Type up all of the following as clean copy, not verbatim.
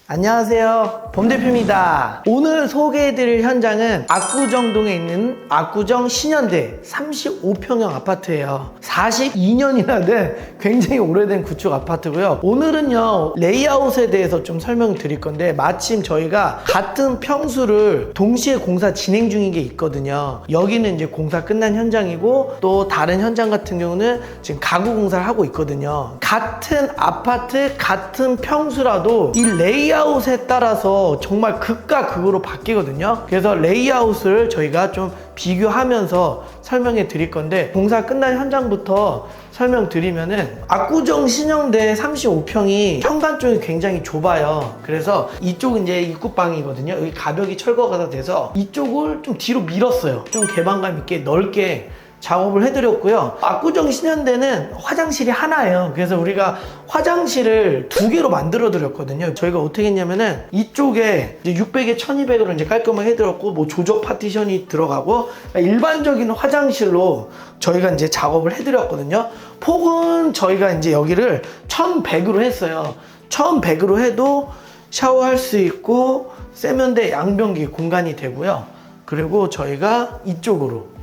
안녕하세요, 범대표입니다. 오늘 소개해드릴 현장은 압구정동에 있는 압구정 신현대 35평형 아파트예요. 42년이나 된 굉장히 오래된 구축 아파트고요. 오늘은요, 레이아웃에 대해서 좀 설명드릴 건데, 마침 저희가 같은 평수를 동시에 공사 진행 중인 게 있거든요. 여기는 이제 공사 끝난 현장이고, 또 다른 현장 같은 경우는 지금 가구 공사를 하고 있거든요. 같은 아파트, 같은 평수라도 이 레이아웃에 따라서 정말 극과 극으로 바뀌거든요. 그래서 레이아웃을 저희가 좀 비교하면서 설명해 드릴 건데, 공사 끝난 현장부터 설명드리면은 압구정 신현대 35평이 현관 쪽이 굉장히 좁아요. 그래서 이쪽은 이제 입구방이거든요. 여기 가벽이 철거가 돼서 이쪽을 좀 뒤로 밀었어요. 좀 개방감 있게 넓게 작업을 해드렸고요. 압구정 신현대는 화장실이 하나예요. 그래서 우리가 화장실을 두 개로 만들어 드렸거든요. 저희가 어떻게 했냐면은 이쪽에 이제 600에 1200으로 이제 깔끔하게 해드렸고, 뭐 조적 파티션이 들어가고, 일반적인 화장실로 저희가 이제 작업을 해드렸거든요. 폭은 저희가 이제 여기를 1100으로 했어요. 1100으로 해도 샤워할 수 있고 세면대 양변기 공간이 되고요. 그리고 저희가 이쪽으로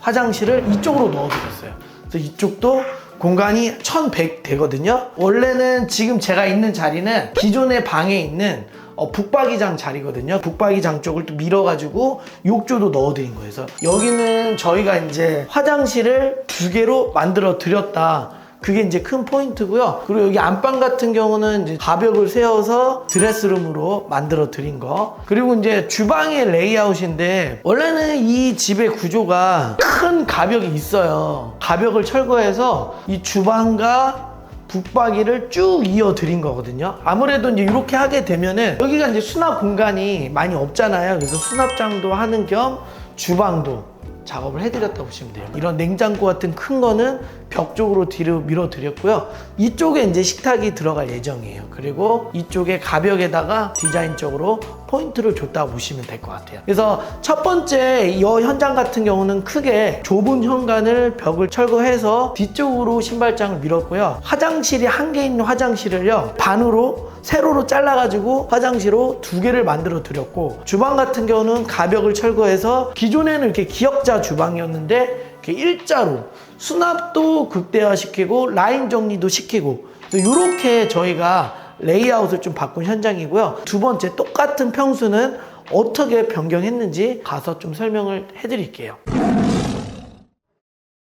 화장실을 이쪽으로 넣어드렸어요. 그래서 이쪽도 공간이 1100 되거든요. 원래는 지금 제가 있는 자리는 기존의 방에 있는 북박이장 자리거든요. 북박이장 쪽을 또 밀어가지고 욕조도 넣어드린 거예요. 그래서 여기는 저희가 이제 화장실을 두 개로 만들어 드렸다. 그게 이제 큰 포인트고요. 그리고 여기 안방 같은 경우는 이제 가벽을 세워서 드레스룸으로 만들어 드린 거. 그리고 이제 주방의 레이아웃인데, 원래는 이 집의 구조가 큰 가벽이 있어요. 가벽을 철거해서 이 주방과 북박이를 쭉 이어 드린 거거든요. 아무래도 이제 이렇게 하게 되면은 여기가 이제 수납 공간이 많이 없잖아요. 그래서 수납장도 하는 겸 주방도 작업을 해드렸다고 보시면 돼요. 이런 냉장고 같은 큰 거는 벽 쪽으로 뒤로 밀어 드렸고요. 이쪽에 이제 식탁이 들어갈 예정이에요. 그리고 이쪽에 가벽에다가 디자인적으로 포인트를 줬다고 보시면 될 것 같아요. 그래서 첫 번째 이 현장 같은 경우는 크게 좁은 현관을 벽을 철거해서 뒤쪽으로 신발장을 밀었고요. 화장실이 한 개 있는 화장실을요, 반으로 세로로 잘라가지고 화장실로 두 개를 만들어 드렸고, 주방 같은 경우는 가벽을 철거해서 기존에는 이렇게 기역자 주방이었는데 이렇게 일자로 수납도 극대화시키고 라인 정리도 시키고, 이렇게 저희가 레이아웃을 좀 바꾼 현장이고요. 두 번째, 똑같은 평수는 어떻게 변경했는지 가서 좀 설명을 해드릴게요.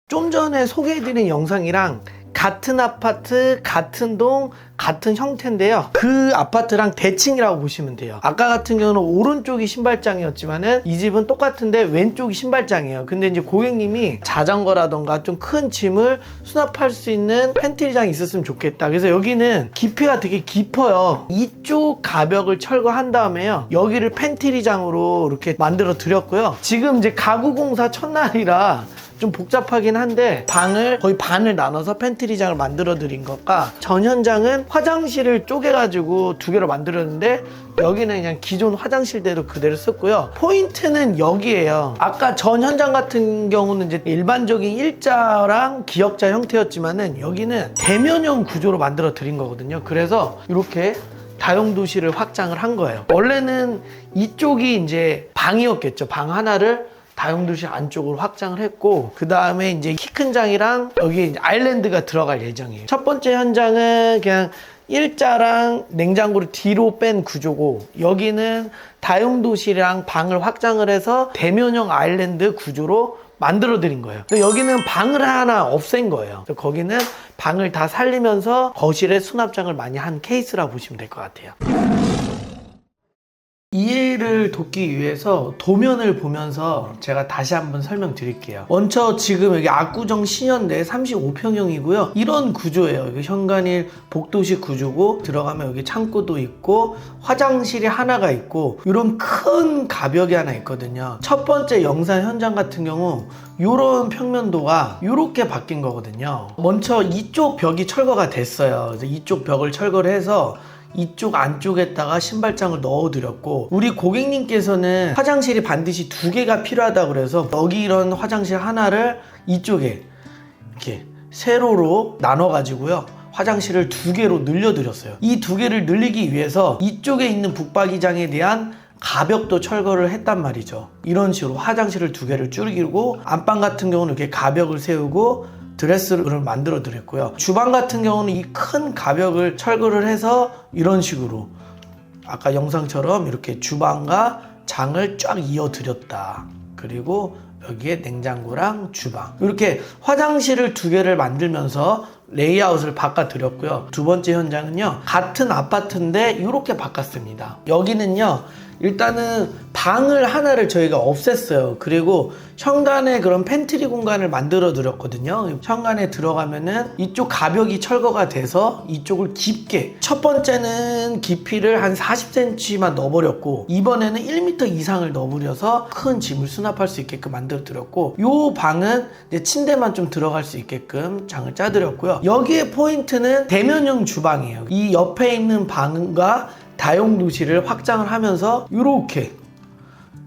좀 전에 소개해드린 영상이랑 같은 아파트, 같은 동, 같은 형태인데요. 그 아파트랑 대칭이라고 보시면 돼요. 아까 같은 경우는 오른쪽이 신발장이었지만은 이 집은 똑같은데 왼쪽이 신발장이에요. 근데 이제 고객님이 자전거라던가 좀 큰 짐을 수납할 수 있는 팬트리장이 있었으면 좋겠다. 그래서 여기는 깊이가 되게 깊어요. 이쪽 가벽을 철거한 다음에요, 여기를 팬트리장으로 이렇게 만들어 드렸고요. 지금 이제 가구 공사 첫날이라 좀 복잡하긴 한데, 방을 거의 반을 나눠서 팬트리장을 만들어 드린 것과, 전 현장은 화장실을 쪼개가지고 두 개로 만들었는데 여기는 그냥 기존 화장실대로 그대로 썼고요. 포인트는 여기에요. 아까 전 현장 같은 경우는 이제 일반적인 일자랑 기역자 형태였지만은 여기는 대면형 구조로 만들어 드린 거거든요. 그래서 이렇게 다용도실을 확장을 한 거예요. 원래는 이쪽이 이제 방이었겠죠. 방 하나를 다용도실 안쪽으로 확장을 했고, 그 다음에 이제 키 큰 장이랑 여기 이제 아일랜드가 들어갈 예정이에요. 첫 번째 현장은 그냥 일자랑 냉장고를 뒤로 뺀 구조고, 여기는 다용도실이랑 방을 확장을 해서 대면형 아일랜드 구조로 만들어 드린 거예요. 여기는 방을 하나 없앤 거예요. 거기는 방을 다 살리면서 거실에 수납장을 많이 한 케이스라 보시면 될 것 같아요. 이해를 돕기 위해서 도면을 보면서 제가 다시 한번 설명드릴게요. 먼저 지금 여기 압구정 신현대 35평형이고요. 이런 구조예요. 여기 현관이 복도식 구조고, 들어가면 여기 창고도 있고 화장실이 하나가 있고 이런 큰 가벽이 하나 있거든요. 첫 번째 영상 현장 같은 경우 이런 평면도가 이렇게 바뀐 거거든요. 먼저 이쪽 벽이 철거가 됐어요. 그래서 이쪽 벽을 철거를 해서 이쪽 안쪽에다가 신발장을 넣어드렸고, 우리 고객님께서는 화장실이 반드시 두 개가 필요하다고 그래서 여기 이런 화장실 하나를 이쪽에 이렇게 세로로 나눠 가지고요, 화장실을 2개로 늘려드렸어요. 이 2개를 늘리기 위해서 이쪽에 있는 북박이장에 대한 가벽도 철거를 했단 말이죠. 이런 식으로 화장실을 2개를 줄이고, 안방 같은 경우는 이렇게 가벽을 세우고 드레스룸을 만들어 드렸고요. 주방 같은 경우는 이 큰 가벽을 철거를 해서 이런 식으로 아까 영상처럼 이렇게 주방과 장을 쫙 이어 드렸다. 그리고 여기에 냉장고랑 주방, 이렇게 화장실을 2개를 만들면서 레이아웃을 바꿔드렸고요. 두 번째 현장은요, 같은 아파트인데 이렇게 바꿨습니다. 여기는요, 일단은 방을 하나를 저희가 없앴어요. 그리고 현관에 그런 팬트리 공간을 만들어 드렸거든요. 현관에 들어가면은 이쪽 가벽이 철거가 돼서 이쪽을 깊게, 첫 번째는 깊이를 한 40cm만 넣어버렸고, 이번에는 1m 이상을 넣어버려서 큰 짐을 수납할 수 있게끔 만들어 드렸고, 요 방은 이제 침대만 좀 들어갈 수 있게끔 장을 짜드렸고요. 여기에 포인트는 대면형 주방이에요. 이 옆에 있는 방과 다용도실을 확장을 하면서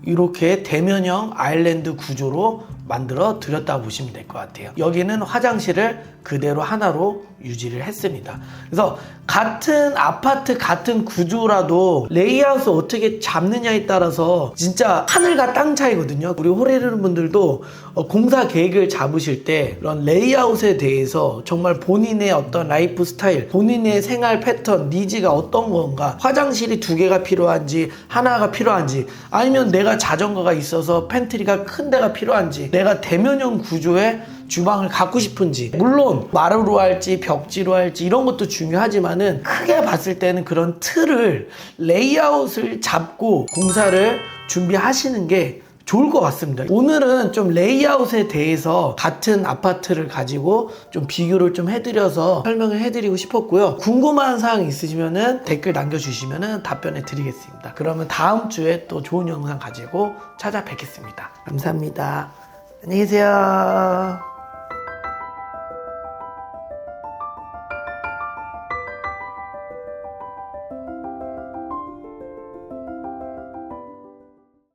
이렇게 대면형 아일랜드 구조로 만들어 드렸다고 보시면 될 것 같아요. 여기는 화장실을 그대로 하나로 유지를 했습니다. 그래서 같은 아파트 같은 구조라도 레이아웃을 어떻게 잡느냐에 따라서 진짜 하늘과 땅 차이거든요. 우리 호레르는 분들도 공사 계획을 잡으실 때 이런 레이아웃에 대해서 정말 본인의 어떤 라이프 스타일, 본인의 생활 패턴, 니즈가 어떤 건가, 화장실이 2개가 필요한지 하나가 필요한지, 아니면 내가 자전거가 있어서 팬트리가 큰 데가 필요한지, 내가 대면형 구조의 주방을 갖고 싶은지, 물론 마루로 할지 벽지로 할지 이런 것도 중요하지만은 크게 봤을 때는 그런 틀을, 레이아웃을 잡고 공사를 준비하시는 게 좋을 것 같습니다. 오늘은 좀 레이아웃에 대해서 같은 아파트를 가지고 좀 비교를 좀 해드려서 설명을 해드리고 싶었고요. 궁금한 사항 있으시면은 댓글 남겨주시면은 답변해 드리겠습니다. 그러면 다음 주에 또 좋은 영상 가지고 찾아뵙겠습니다. 감사합니다. 안녕히 계세요.